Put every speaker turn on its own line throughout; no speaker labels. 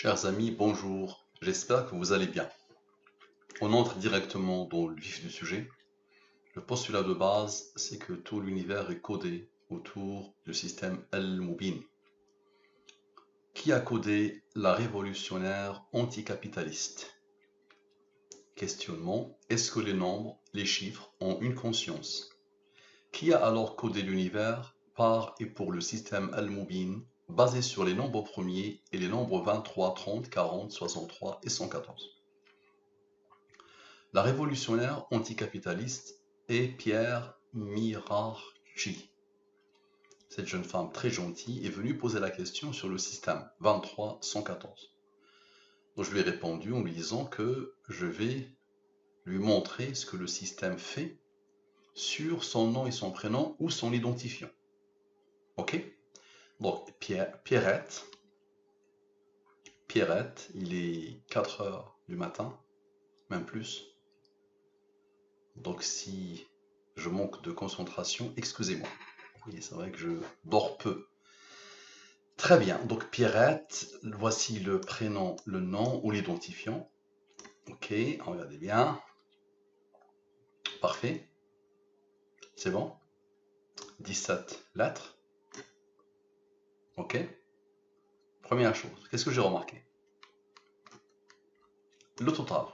Chers amis, bonjour, j'espère que vous allez bien. On entre directement dans le vif du sujet. Le postulat de base, c'est que tout l'univers est codé autour du système Al-Mubin. Qui a codé la révolutionnaire anticapitaliste? Questionnement, est-ce que les nombres, les chiffres ont une conscience? Qui a alors codé l'univers par et pour le système Al-Mubin basé sur les nombres premiers et les nombres 23, 30, 40, 63 et 114? La révolutionnaire anticapitaliste est Pierre Mirarchi. Cette jeune femme très gentille est venue poser la question sur le système 23-114. Donc je lui ai répondu en lui disant que je vais lui montrer ce que le système fait sur son nom et son prénom ou son identifiant. Ok? Donc Pierrette, il est 4 heures du matin, même plus. Donc si je manque de concentration, excusez-moi. Oui, c'est vrai que je dors peu. Très bien, donc Pierrette, voici le prénom, le nom ou l'identifiant. Ok, regardez bien. Parfait. C'est bon? 17 lettres. Ok. Première chose, qu'est-ce que j'ai remarqué? Le total.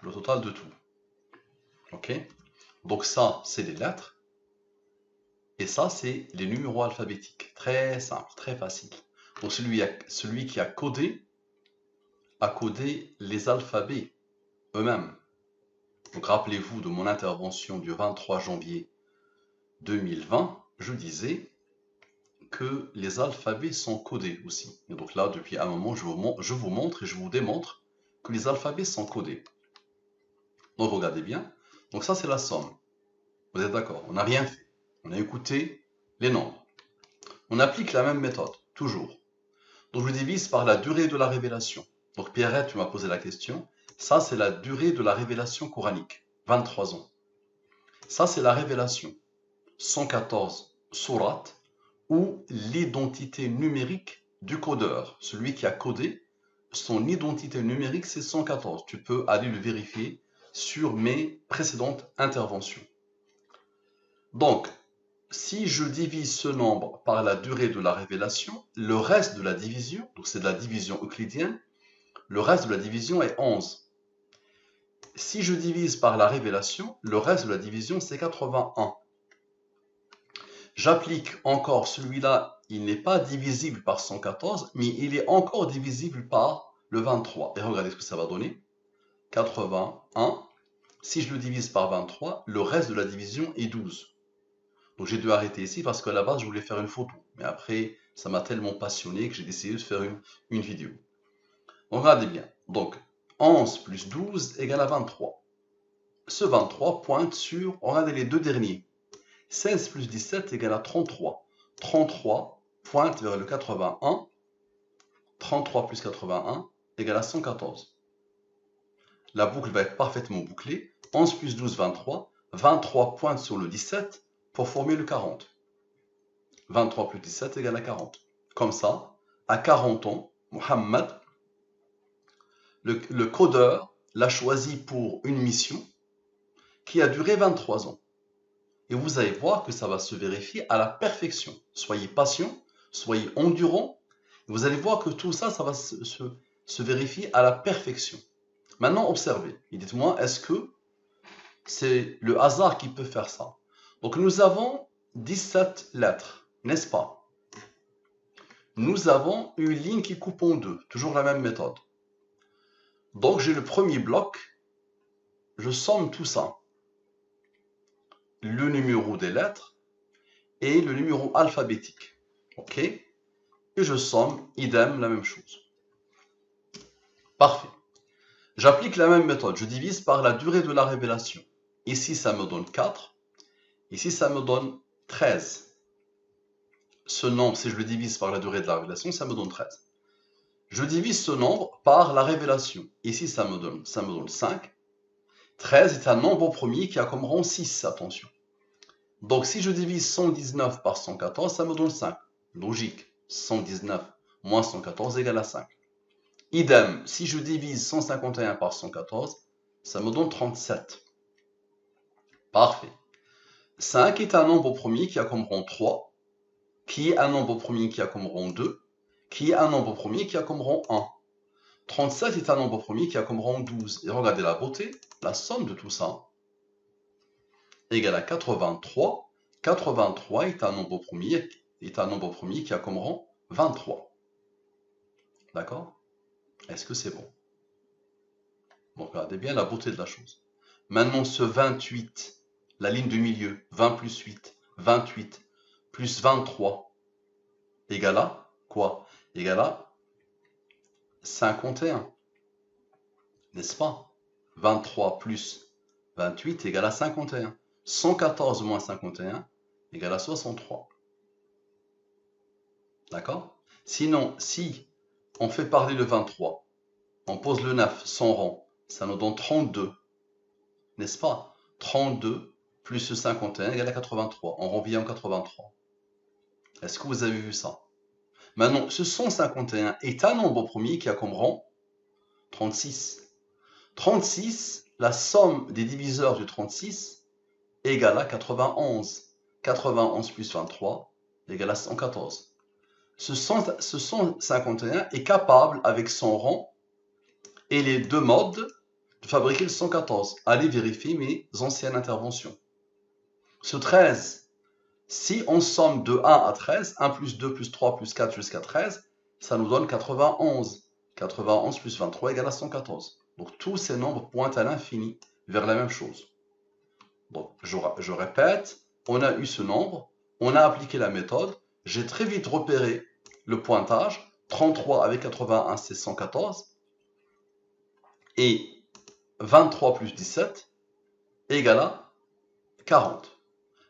Le total de tout. Ok. Donc ça, c'est les lettres. Et ça, c'est les numéros alphabétiques. Très simple, très facile. Donc celui qui a codé les alphabets eux-mêmes. Donc rappelez-vous de mon intervention du 23 janvier 2020, je disais que les alphabets sont codés aussi. Et donc là, depuis un moment, je vous montre et je vous démontre que les alphabets sont codés. Donc regardez bien. Donc ça, c'est la somme. Vous êtes d'accord? On n'a rien fait. On a écouté les nombres. On applique la même méthode, toujours. Donc je divise par la durée de la révélation. Donc Pierrette, tu m'as posé la question. Ça, c'est la durée de la révélation coranique. 23 ans. Ça, c'est la révélation. 114 sourates ou l'identité numérique du codeur. Celui qui a codé, son identité numérique, c'est 114. Tu peux aller le vérifier sur mes précédentes interventions. Donc, si je divise ce nombre par la durée de la révélation, le reste de la division, donc c'est de la division euclidienne, le reste de la division est 11. Si je divise par la révélation, le reste de la division, c'est 81. J'applique encore celui-là, il n'est pas divisible par 114, mais il est encore divisible par le 23. Et regardez ce que ça va donner. 81. Si je le divise par 23, le reste de la division est 12. Donc j'ai dû arrêter ici parce qu'à la base, je voulais faire une photo. Mais après, ça m'a tellement passionné que j'ai décidé de faire une vidéo. Donc regardez bien. Donc 11 plus 12 égale à 23. Ce 23 pointe sur, regardez les deux derniers. 16 plus 17 égale à 33. 33 pointe vers le 81. 33 plus 81 égale à 114. La boucle va être parfaitement bouclée. 11 plus 12, 23. 23 pointe sur le 17 pour former le 40. 23 plus 17 égale à 40. Comme ça, à 40 ans, Mohammed, le codeur l'a choisi pour une mission qui a duré 23 ans. Et vous allez voir que ça va se vérifier à la perfection. Soyez patient, soyez endurant. Vous allez voir que tout ça, ça va se vérifier à la perfection. Maintenant, observez. Et dites-moi, est-ce que c'est le hasard qui peut faire ça? Donc, nous avons 17 lettres, n'est-ce pas? Nous avons une ligne qui coupe en deux. Toujours la même méthode. Donc, j'ai le premier bloc. Je somme tout ça. Le numéro des lettres et le numéro alphabétique. OK? Et je somme, idem, la même chose. Parfait. J'applique la même méthode. Je divise par la durée de la révélation. Ici, ça me donne 4. Ici, ça me donne 13. Ce nombre, si je le divise par la durée de la révélation, ça me donne 13. Je divise ce nombre par la révélation. Ici, ça me donne 5. 13 est un nombre premier qui a comme rang 6, attention. Donc, si je divise 119 par 114, ça me donne 5. Logique. 119 moins 114 égale à 5. Idem, si je divise 151 par 114, ça me donne 37. Parfait. 5 est un nombre premier qui a comme rang 3, qui est un nombre premier qui a comme rang 2, qui est un nombre premier qui a comme rang 1. 37 est un nombre premier qui a comme rang 12. Et regardez la beauté, la somme de tout ça égale à 83. 83 est un nombre premier qui a comme rang 23. D'accord? Est-ce que c'est bon? Donc regardez bien la beauté de la chose. Maintenant ce 28, la ligne du milieu, 20 plus 8, 28, plus 23, égale à quoi? Égale à 51. N'est-ce pas? 23 plus 28 égale à 51. 114 moins 51 égale à 63. D'accord? Sinon, si on fait parler le 23, on pose le 9 sans rang, ça nous donne 32. N'est-ce pas? 32 plus 51 égale à 83. On revient en 83. Est-ce que vous avez vu ça? Maintenant, ce 151 est un nombre premier qui a comme rang 36. 36, la somme des diviseurs du 36 égale à 91. 91 plus 23 égale à 114. Ce 151 est capable, avec son rang et les deux modes, de fabriquer le 114. Allez vérifier mes anciennes interventions. Ce 13, si on somme de 1 à 13, 1 plus 2 plus 3 plus 4 jusqu'à 13, ça nous donne 91. 91 plus 23 égale à 114. Donc tous ces nombres pointent à l'infini vers la même chose. Donc je répète, on a eu ce nombre, on a appliqué la méthode, j'ai très vite repéré le pointage, 33 avec 81 c'est 114, et 23 plus 17 égale à 40.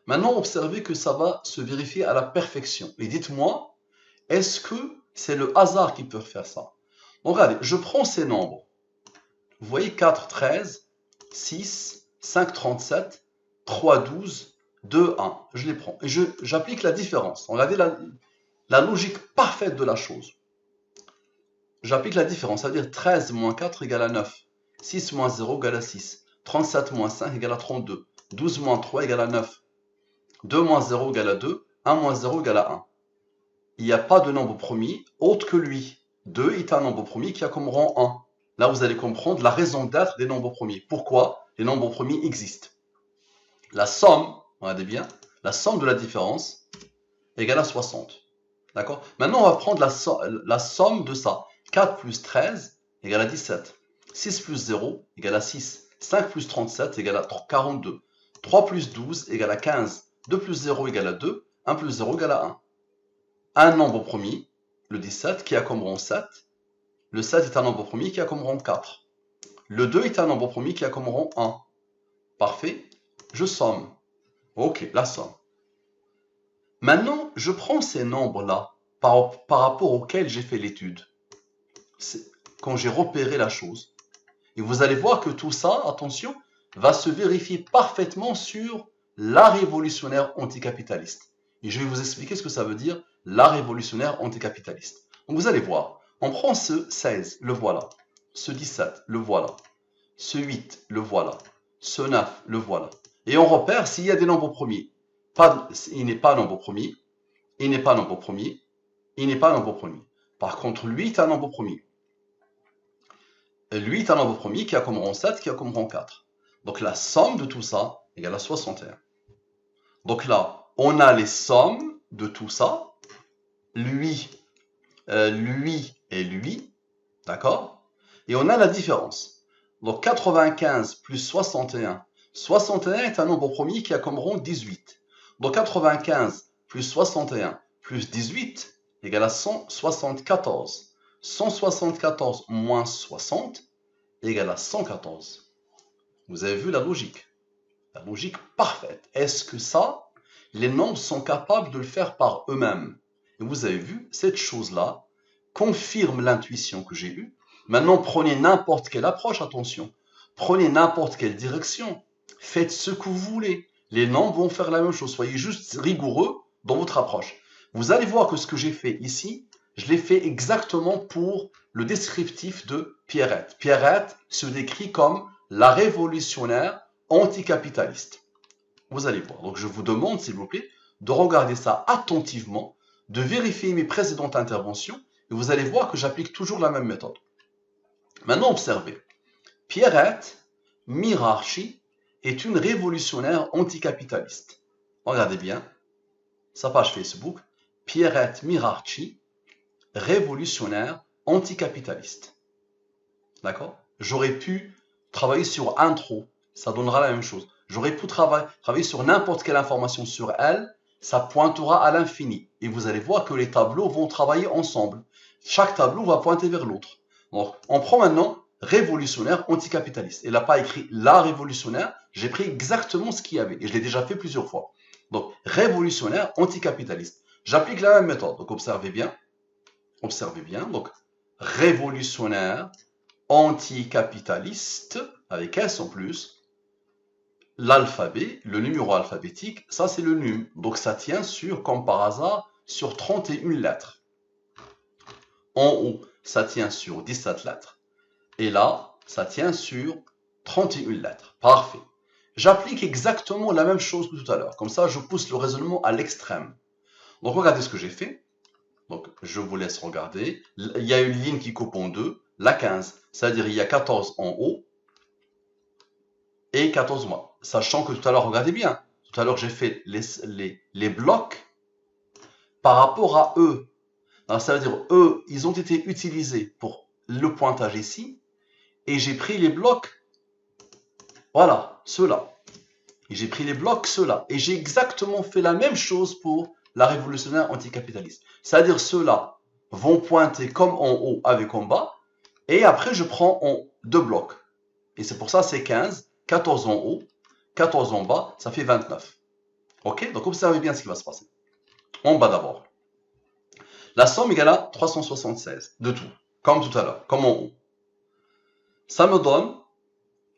Maintenant, observez que ça va se vérifier à la perfection. Et dites-moi, est-ce que c'est le hasard qui peut faire ça? Donc, regardez, je prends ces nombres. Vous voyez 4, 13, 6, 5, 37, 3, 12, 2, 1. Je les prends. Et j'applique la différence. Regardez la logique parfaite de la chose. J'applique la différence, c'est-à-dire 13 moins 4 égale à 9. 6 moins 0 égale à 6. 37 moins 5 égale à 32. 12 moins 3 égale à 9. 2 moins 0 égale à 2. 1 moins 0 égale à 1. Il n'y a pas de nombre premier autre que lui. 2 est un nombre premier qui a comme rang 1. Là, vous allez comprendre la raison d'être des nombres premiers. Pourquoi les nombres premiers existent. La somme, regardez bien, la somme de la différence égale à 60. D'accord? Maintenant, on va prendre la somme de ça. 4 plus 13 égale à 17. 6 plus 0 égale à 6. 5 plus 37 égale à 42. 3 plus 12 égale à 15. 2 plus 0 égale à 2. 1 plus 0 égale à 1. Un nombre premier, le 17, qui a comme rang 7. Le 7 est un nombre premier qui a comme rang 4. Le 2 est un nombre premier qui a comme rang 1. Parfait. Je somme. Ok, la somme. Maintenant, je prends ces nombres-là par rapport auxquels j'ai fait l'étude. Quand j'ai repéré la chose. Et vous allez voir que tout ça, attention, va se vérifier parfaitement sur la révolutionnaire anticapitaliste. Et je vais vous expliquer ce que ça veut dire, la révolutionnaire anticapitaliste. Donc vous allez voir, on prend ce 16, le voilà. Ce 17, le voilà. Ce 8, le voilà. Ce 9, le voilà. Et on repère s'il y a des nombres premiers. Il n'est pas nombre premier. Il n'est pas nombre premier. Il n'est pas nombre premier. Par contre, lui est un nombre premier. Lui est un nombre premier qui a comme rang 7, qui a comme rang 4. Donc la somme de tout ça égale à 61. Donc là, on a les sommes de tout ça. Lui et lui. D'accord? Et on a la différence. Donc 95 plus 61. 61 est un nombre premier qui a comme rang 18. Donc 95 plus 61 plus 18 égale à 174. 174 moins 60 égale à 114. Vous avez vu la logique? La logique parfaite. Est-ce que ça, les nombres sont capables de le faire par eux-mêmes? Et vous avez vu, cette chose-là confirme l'intuition que j'ai eue. Maintenant, prenez n'importe quelle approche, attention. Prenez n'importe quelle direction. Faites ce que vous voulez. Les nombres vont faire la même chose. Soyez juste rigoureux dans votre approche. Vous allez voir que ce que j'ai fait ici, je l'ai fait exactement pour le descriptif de Pierrette. Pierrette se décrit comme la révolutionnaire anticapitaliste. Vous allez voir. Donc je vous demande, s'il vous plaît, de regarder ça attentivement, de vérifier mes précédentes interventions, et vous allez voir que j'applique toujours la même méthode. Maintenant, observez. Pierrette Mirachi est une révolutionnaire anticapitaliste. Regardez bien, sa page Facebook, Pierrette Mirachi, révolutionnaire anticapitaliste. D'accord? J'aurais pu travailler sur intro, ça donnera la même chose. J'aurais pu travailler sur n'importe quelle information sur elle, ça pointera à l'infini. Et vous allez voir que les tableaux vont travailler ensemble. Chaque tableau va pointer vers l'autre. Donc, on prend maintenant révolutionnaire anticapitaliste. Il n'a pas écrit la révolutionnaire, j'ai pris exactement ce qu'il y avait. Et je l'ai déjà fait plusieurs fois. Donc, révolutionnaire anticapitaliste. J'applique la même méthode. Donc, observez bien. Observez bien. Donc, révolutionnaire anticapitaliste, avec S en plus. L'alphabet, le numéro alphabétique, ça c'est le num. Donc ça tient sur, comme par hasard, sur 31 lettres. En haut, ça tient sur 17 lettres. Et là, ça tient sur 31 lettres. Parfait. J'applique exactement la même chose que tout à l'heure. Comme ça, je pousse le raisonnement à l'extrême. Donc regardez ce que j'ai fait. Donc je vous laisse regarder. Il y a une ligne qui coupe en deux, la 15. C'est-à-dire il y a 14 en haut et 14 mois. Sachant que tout à l'heure, regardez bien, tout à l'heure j'ai fait les blocs par rapport à eux. Alors, ça veut dire eux, ils ont été utilisés pour le pointage ici, et j'ai pris les blocs, voilà, ceux-là. Et j'ai pris les blocs, ceux-là. Et j'ai exactement fait la même chose pour la révolutionnaire anticapitaliste. C'est-à-dire ceux-là vont pointer comme en haut avec en bas, et après je prends en deux blocs. Et c'est pour ça c'est 15, 14 en haut, 14 en bas, ça fait 29. Ok? Donc observez bien ce qui va se passer. En bas d'abord. La somme égale à 376 de tout, comme tout à l'heure, comme en haut. Ça me donne,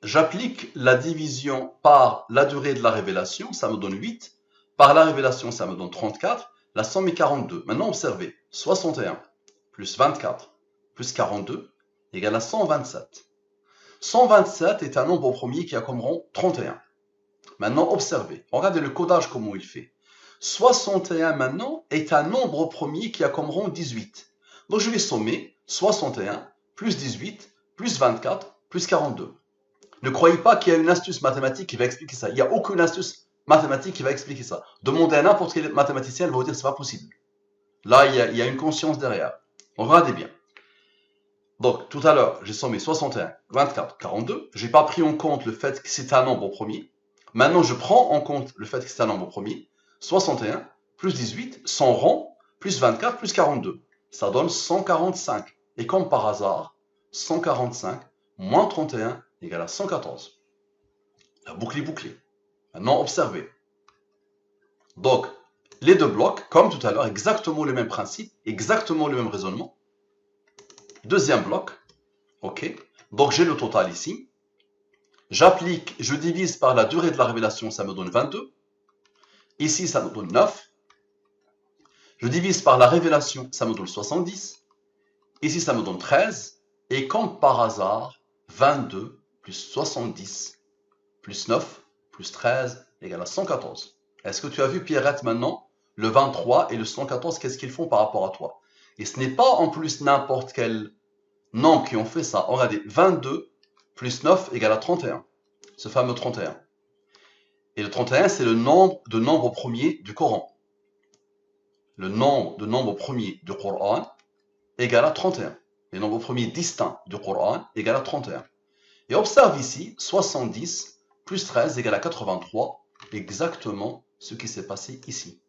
j'applique la division par la durée de la révélation, ça me donne 8. Par la révélation, ça me donne 34. La somme est 42. Maintenant, observez, 61 plus 24 plus 42 égale à 127. 127 est un nombre premier qui a comme rang 31. Maintenant, observez. Regardez le codage, comment il fait. 61 maintenant est un nombre premier qui a comme rang 18. Donc je vais sommer 61 plus 18 plus 24 plus 42. Ne croyez pas qu'il y a une astuce mathématique qui va expliquer ça. Il n'y a aucune astuce mathématique qui va expliquer ça. Demandez à n'importe quel mathématicien, il va vous dire que ce n'est pas possible. Là, il y a une conscience derrière. Donc regardez bien. Donc tout à l'heure, j'ai sommé 61, 24, 42. Je n'ai pas pris en compte le fait que c'est un nombre premier. Maintenant, je prends en compte le fait que c'est un nombre premier. 61 plus 18, 100 rang, plus 24, plus 42. Ça donne 145. Et comme par hasard, 145 moins 31 égale à 114. La boucle est bouclée. Maintenant, observez. Donc, les deux blocs, comme tout à l'heure, exactement le même principe, exactement le même raisonnement. Deuxième bloc. OK. Donc, j'ai le total ici. J'applique, je divise par la durée de la révélation, ça me donne 22. Ici, ça me donne 9. Je divise par la révélation, ça me donne 70. Ici, ça me donne 13. Et comme par hasard, 22 plus 70 plus 9 plus 13 égale à 114. Est-ce que tu as vu, Pierrette, maintenant, le 23 et le 114, qu'est-ce qu'ils font par rapport à toi? Et ce n'est pas en plus n'importe quel nombre qui ont fait ça. Regardez, 22 plus 9 égale à 31. Ce fameux 31. Et le 31, c'est le nombre de nombres premiers du Coran. Le nombre de nombres premiers du Coran égale à 31. Les nombres premiers distincts du Coran égale à 31. Et observe ici, 70 plus 13 égale à 83, exactement ce qui s'est passé ici.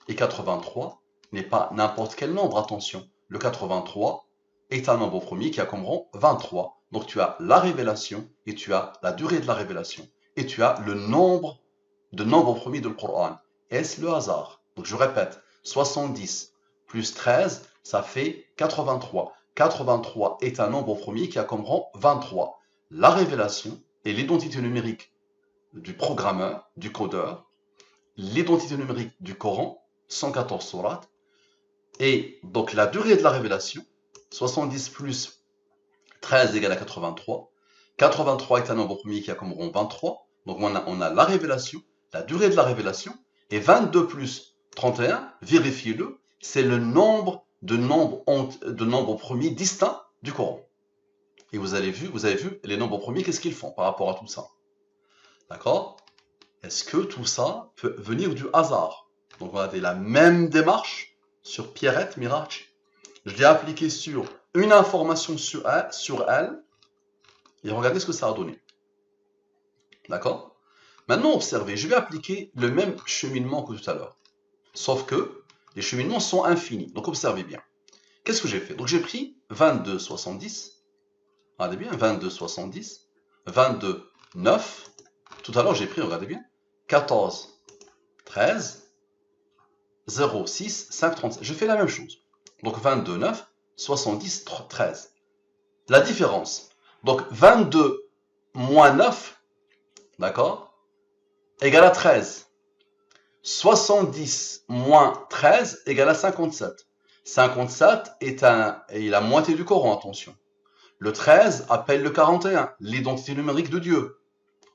Et 83 n'est pas n'importe quel nombre, attention. Le 83 est un nombre premier qui a comme rang 23. Donc tu as la révélation et tu as la durée de la révélation. Et tu as le nombre de nombres premiers du Coran. Est-ce le hasard? Donc je répète, 70 plus 13, ça fait 83. 83 est un nombre premier qui a comme rang 23. La révélation et l'identité numérique du programmeur, du codeur, l'identité numérique du Coran, 114 sourates, Et donc la durée de la révélation, 70 plus 13 égale à 83. 83 est un nombre premier qui a comme rond 23. Donc on a la révélation, la durée de la révélation. Et 22 plus 31, vérifiez-le, c'est le nombre de nombres premiers distincts du Coran. Et vous avez vu les nombres premiers, qu'est-ce qu'ils font par rapport à tout ça? D'accord? Est-ce que tout ça peut venir du hasard? Donc on avait la même démarche sur Pierrette Mirachi. Je l'ai appliqué sur une information sur elle, et regardez ce que ça a donné. D'accord? Maintenant, observez, je vais appliquer le même cheminement que tout à l'heure. Sauf que les cheminements sont infinis. Donc observez bien. Qu'est-ce que j'ai fait? Donc j'ai pris 22, 70. Regardez bien, 22, 70. 22, 9. Tout à l'heure, j'ai pris, regardez bien, 14, 13, 0, 6, 5, 37. Je fais la même chose. Donc 22, 9, 70, 13. La différence. Donc 22 moins 9, d'accord, égale à 13. 70 moins 13 égale à 57. 57 est la moitié du Coran, attention. Le 13 appelle le 41, l'identité numérique de Dieu,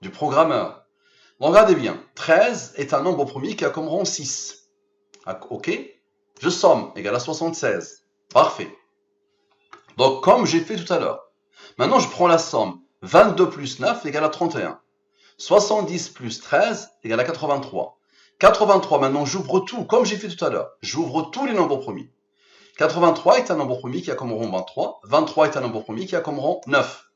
du programmeur. Donc, regardez bien, 13 est un nombre premier qui a comme rang 6. Ok? Je somme, égale à 76. Parfait. Donc, comme j'ai fait tout à l'heure. Maintenant, je prends la somme. 22 plus 9 égale à 31. 70 plus 13 égale à 83. 83, maintenant j'ouvre tout, comme j'ai fait tout à l'heure. J'ouvre tous les nombres premiers. 83 est un nombre premier qui a comme rang 23. 23 est un nombre premier qui a comme rang 9.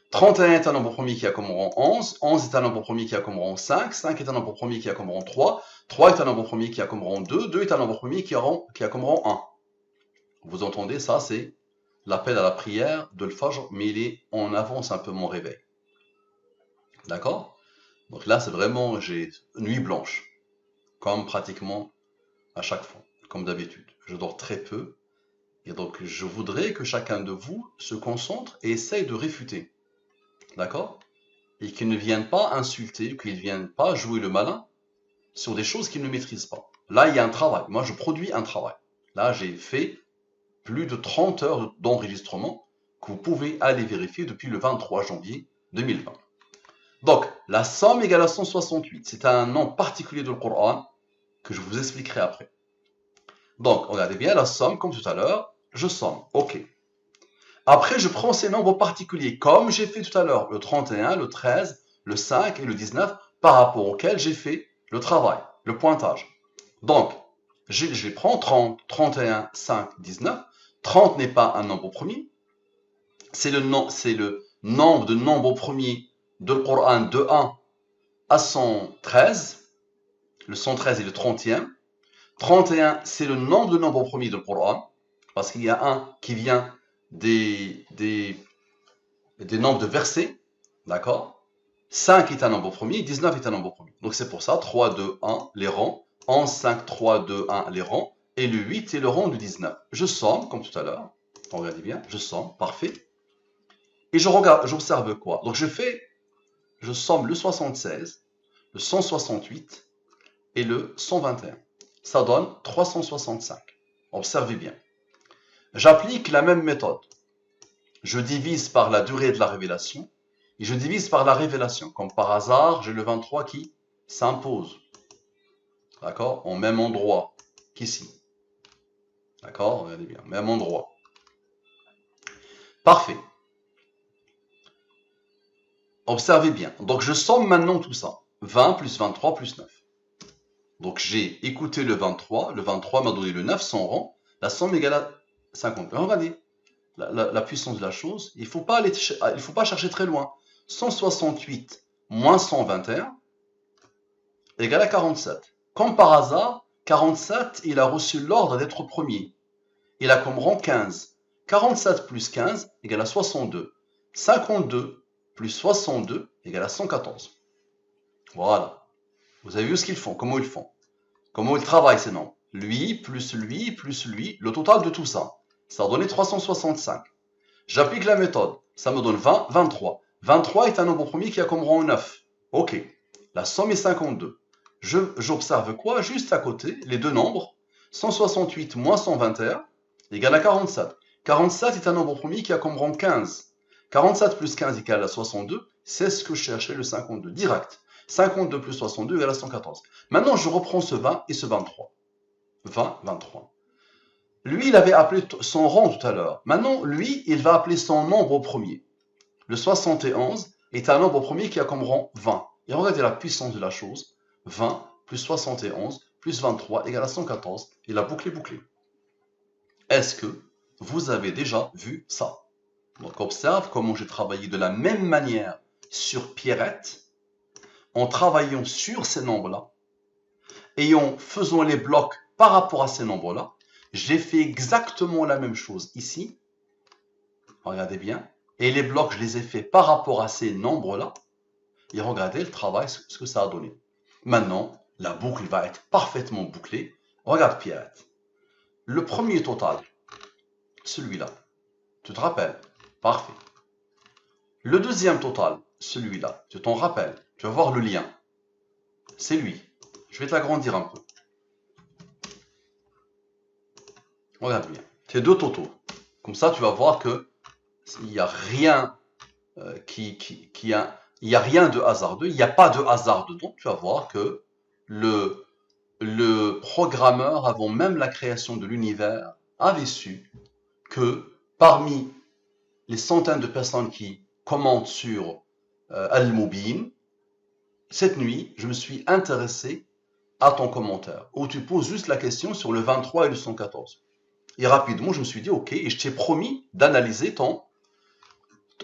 31 est un nombre premier qui a comme rang 11. 11 est un nombre premier qui a comme rang 5. 5 est un nombre premier qui a comme rang 3. 3 est un nombre premier qui a comme rang 2. 2 est un nombre premier qui a comme rang 1. Vous entendez, ça c'est l'appel à la prière de l'Fajr, mais il est en avance un peu mon réveil. D'accord? Donc là, c'est vraiment, j'ai nuit blanche, comme pratiquement à chaque fois, comme d'habitude. Je dors très peu, et donc je voudrais que chacun de vous se concentre et essaye de réfuter. D'accord? Et qu'il ne vienne pas insulter, qu'il ne vienne pas jouer le malin sur des choses qu'il ne maîtrise pas. Là, il y a un travail. Moi, je produis un travail. Là, j'ai fait plus de 30 heures d'enregistrement que vous pouvez aller vérifier depuis le 23 janvier 2020. Donc, la somme égale à 168. C'est un nom particulier du Coran que je vous expliquerai après. Donc, regardez bien la somme, comme tout à l'heure. Je somme. OK. Après, je prends ces nombres particuliers, comme j'ai fait tout à l'heure, le 31, le 13, le 5 et le 19, par rapport auxquels j'ai fait le travail, le pointage. Donc, je les prends 30, 31, 5, 19. 30 n'est pas un nombre premier. C'est le nombre de nombres premiers de le Coran de 1 à 113. Le 113 est le 30e. 31, c'est le nombre de nombres premiers de le Coran, parce qu'il y a un qui vient des nombres de versets, d'accord? 5 est un nombre premier, 19 est un nombre premier. Donc c'est pour ça, 3, 2, 1, les rangs. 11, 5, 3, 2, 1, les rangs. Et le 8 est le rang du 19. Je somme, comme tout à l'heure. Regardez bien, je somme, parfait. Et j'observe quoi? Donc je somme le 76, le 168 et le 121. Ça donne 365. Observez bien. J'applique la même méthode. Je divise par la durée de la révélation et je divise par la révélation. Comme par hasard, j'ai le 23 qui s'impose. D'accord? Au même endroit qu'ici. D'accord? Regardez bien, même endroit. Parfait. Observez bien. Donc je somme maintenant tout ça. 20 plus 23 plus 9. Donc j'ai écouté le 23. Le 23 m'a donné le 9 sans rang. La somme égale à 50. Regardez la puissance de la chose. Il ne faut pas chercher très loin. 168 moins 121 égale à 47. Comme par hasard, 47, il a reçu l'ordre d'être premier. Il a comme rang 15. 47 plus 15 égale à 62. 52 plus 62 égale à 114. Voilà. Vous avez vu ce qu'ils font, comment ils font. Comment ils travaillent ces nombres. Lui, plus lui, plus lui. Le total de tout ça, ça a donné 365. J'applique la méthode. Ça me donne 20, 23. 23 est un nombre premier qui a comme rang 9. Ok. La somme est 52. J'observe quoi? Juste à côté, les deux nombres. 168 moins 121 égale à 47. 47 est un nombre premier qui a comme rang 15. 47 plus 15 égale à 62. C'est ce que je cherchais, le 52. Direct. 52 plus 62 égale à 114. Maintenant, je reprends ce 20 et ce 23. 20, 23. Lui, il avait appelé son rang tout à l'heure. Maintenant, lui, il va appeler son nombre premier. Le 71 est un nombre premier qui a comme rang 20. Et regardez la puissance de la chose. 20 plus 71 plus 23 égale à 114. Et la boucle est bouclée. Est-ce que vous avez déjà vu ça? Donc observe comment j'ai travaillé de la même manière sur Pierrette, en travaillant sur ces nombres-là, et en faisant les blocs par rapport à ces nombres-là. J'ai fait exactement la même chose ici. Regardez bien. Et les blocs, je les ai faits par rapport à ces nombres-là. Et regardez le travail, ce que ça a donné. Maintenant, la boucle va être parfaitement bouclée. Regarde Pierrette. Le premier total, celui-là. Tu te rappelles? Parfait. Le deuxième total, celui-là. Tu t'en rappelles? Tu vas voir le lien. C'est lui. Je vais te l'agrandir un peu. Regarde bien. C'est deux totaux. Comme ça, tu vas voir que il n'y a rien il y a rien de hasardeux. Il n'y a pas de hasard dedans. Tu vas voir que le programmeur, avant même la création de l'univers, avait su que parmi les centaines de personnes qui commentent sur Al-Mubin, cette nuit, je me suis intéressé à ton commentaire, où tu poses juste la question sur le 23 et le 114. Et rapidement, je me suis dit, ok, et je t'ai promis d'analyser ton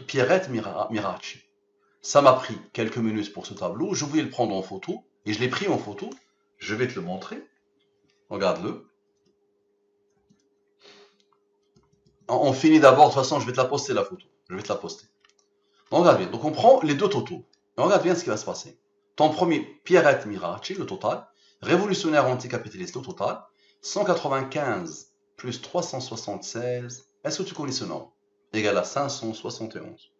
Pierrette Miraci. Ça m'a pris quelques minutes pour ce tableau. Je voulais le prendre en photo, et je l'ai pris en photo. Je vais te le montrer. Regarde-le. On finit d'abord, de toute façon, je vais te la poster la photo. Je vais te la poster. Donc, regarde bien. Donc, on prend les deux totaux. Et regarde bien ce qui va se passer. Ton premier, Pierrette Miraci, le total. Révolutionnaire anticapitaliste, le total. 195 plus 376. Est-ce que tu connais ce nombre? Égal à 571.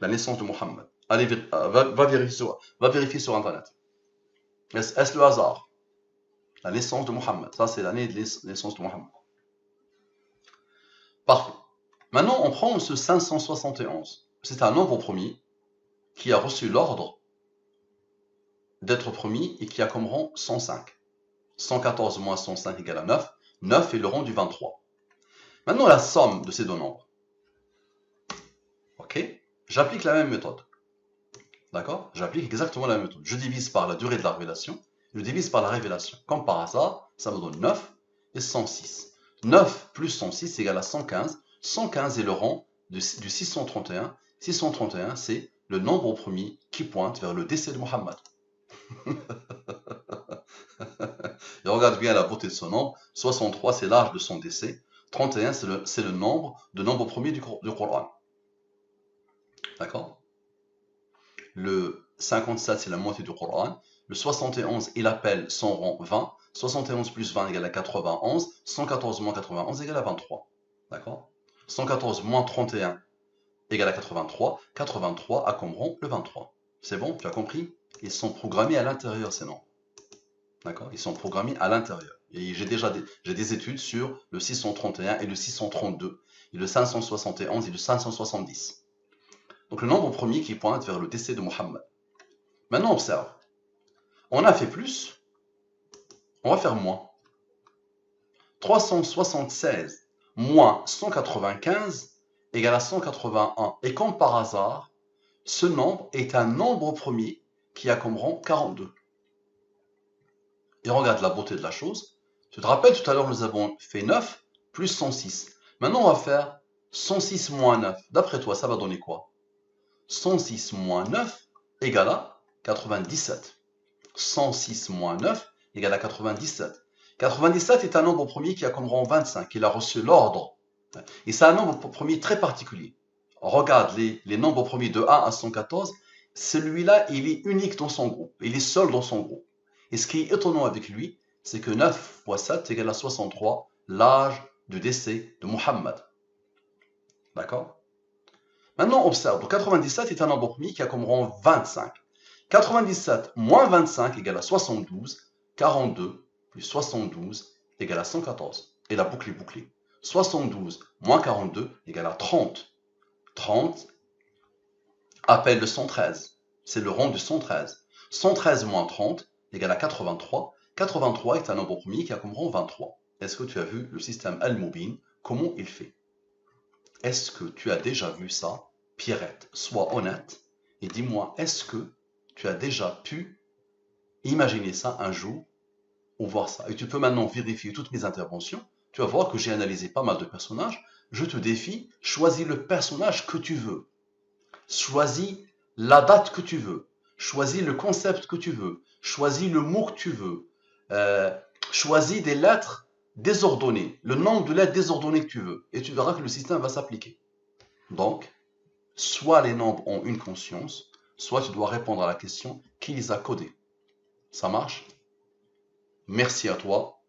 La naissance de Mohammed. Allez, va vérifier sur Internet. Est-ce le hasard? La naissance de Mohammed. Ça, c'est l'année de naissance de Mohammed. Parfait. Maintenant, on prend ce 571. C'est un nombre premier qui a reçu l'ordre d'être premier et qui a comme rang 105. 114 moins 105 égale à 9. 9 est le rang du 23. Maintenant, la somme de ces deux nombres. Ok? J'applique la même méthode. D'accord? J'applique exactement la même méthode. Je divise par la durée de la révélation. Je divise par la révélation. Comme par hasard, ça me donne 9 et 106. 9 plus 106 égale à 115. 115 est le rang du 631. 631, c'est le nombre premier qui pointe vers le décès de Mohammed. Et regarde bien la beauté de ce nombre. 63, c'est l'âge de son décès. 31, c'est le nombre premier du Coran. D'accord? Le 57, c'est la moitié du Coran. Le 71, il appelle son rang 20. 71 plus 20 égale à 91. 114 moins 91 égale à 23. D'accord? 114 moins 31 égale à 83. 83 a comme rang le 23. C'est bon? Tu as compris? Ils sont programmés à l'intérieur, ces nombres. D'accord? Ils sont programmés à l'intérieur. Et j'ai des études sur le 631 et le 632, et le 571 et le 570. Donc le nombre premier qui pointe vers le décès de Mohammed. Maintenant, observe. On a fait plus, on va faire moins. 376 moins 195 égale à 181. Et comme par hasard, ce nombre est un nombre premier qui a comme rang 42. Et regarde la beauté de la chose. Tu te rappelles, tout à l'heure, nous avons fait 9 plus 106. Maintenant, on va faire 106 moins 9. D'après toi, ça va donner quoi? 106 moins 9 égale à 97. 106 moins 9 égale à 97. 97 est un nombre premier qui a comme rang 25. Il a reçu l'ordre. Et c'est un nombre premier très particulier. Regarde les nombres premiers de 1 à 114. Celui-là, il est unique dans son groupe. Il est seul dans son groupe. Et ce qui est étonnant avec lui, c'est que 9 fois 7 égale à 63, l'âge du décès de Mohammed. D'accord? Maintenant, observe. Donc 97 est un nombre premier qui a comme rang 25. 97 moins 25 égale à 72. 42 plus 72 égale à 114. Et la boucle est bouclée. 72 moins 42 égale à 30. 30 appelle le 113. C'est le rang du 113. 113 moins 30 égale à 83. 83 est un nombre premier qui a comme rang 23. Est-ce que tu as vu le système Al-Mubin? Comment il fait? Est-ce que tu as déjà vu ça? Pierrette, sois honnête et dis-moi, est-ce que tu as déjà pu imaginer ça un jour ou voir ça? Et tu peux maintenant vérifier toutes mes interventions. Tu vas voir que j'ai analysé pas mal de personnages. Je te défie, choisis le personnage que tu veux. Choisis la date que tu veux. Choisis le concept que tu veux. Choisis le mot que tu veux. Choisis des lettres désordonnées, le nombre de lettres désordonnées que tu veux. Et tu verras que le système va s'appliquer. Donc, soit les nombres ont une conscience, soit tu dois répondre à la question qui les a codés. Ça marche? Merci à toi.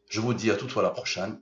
Je vous dis à toute fois la prochaine.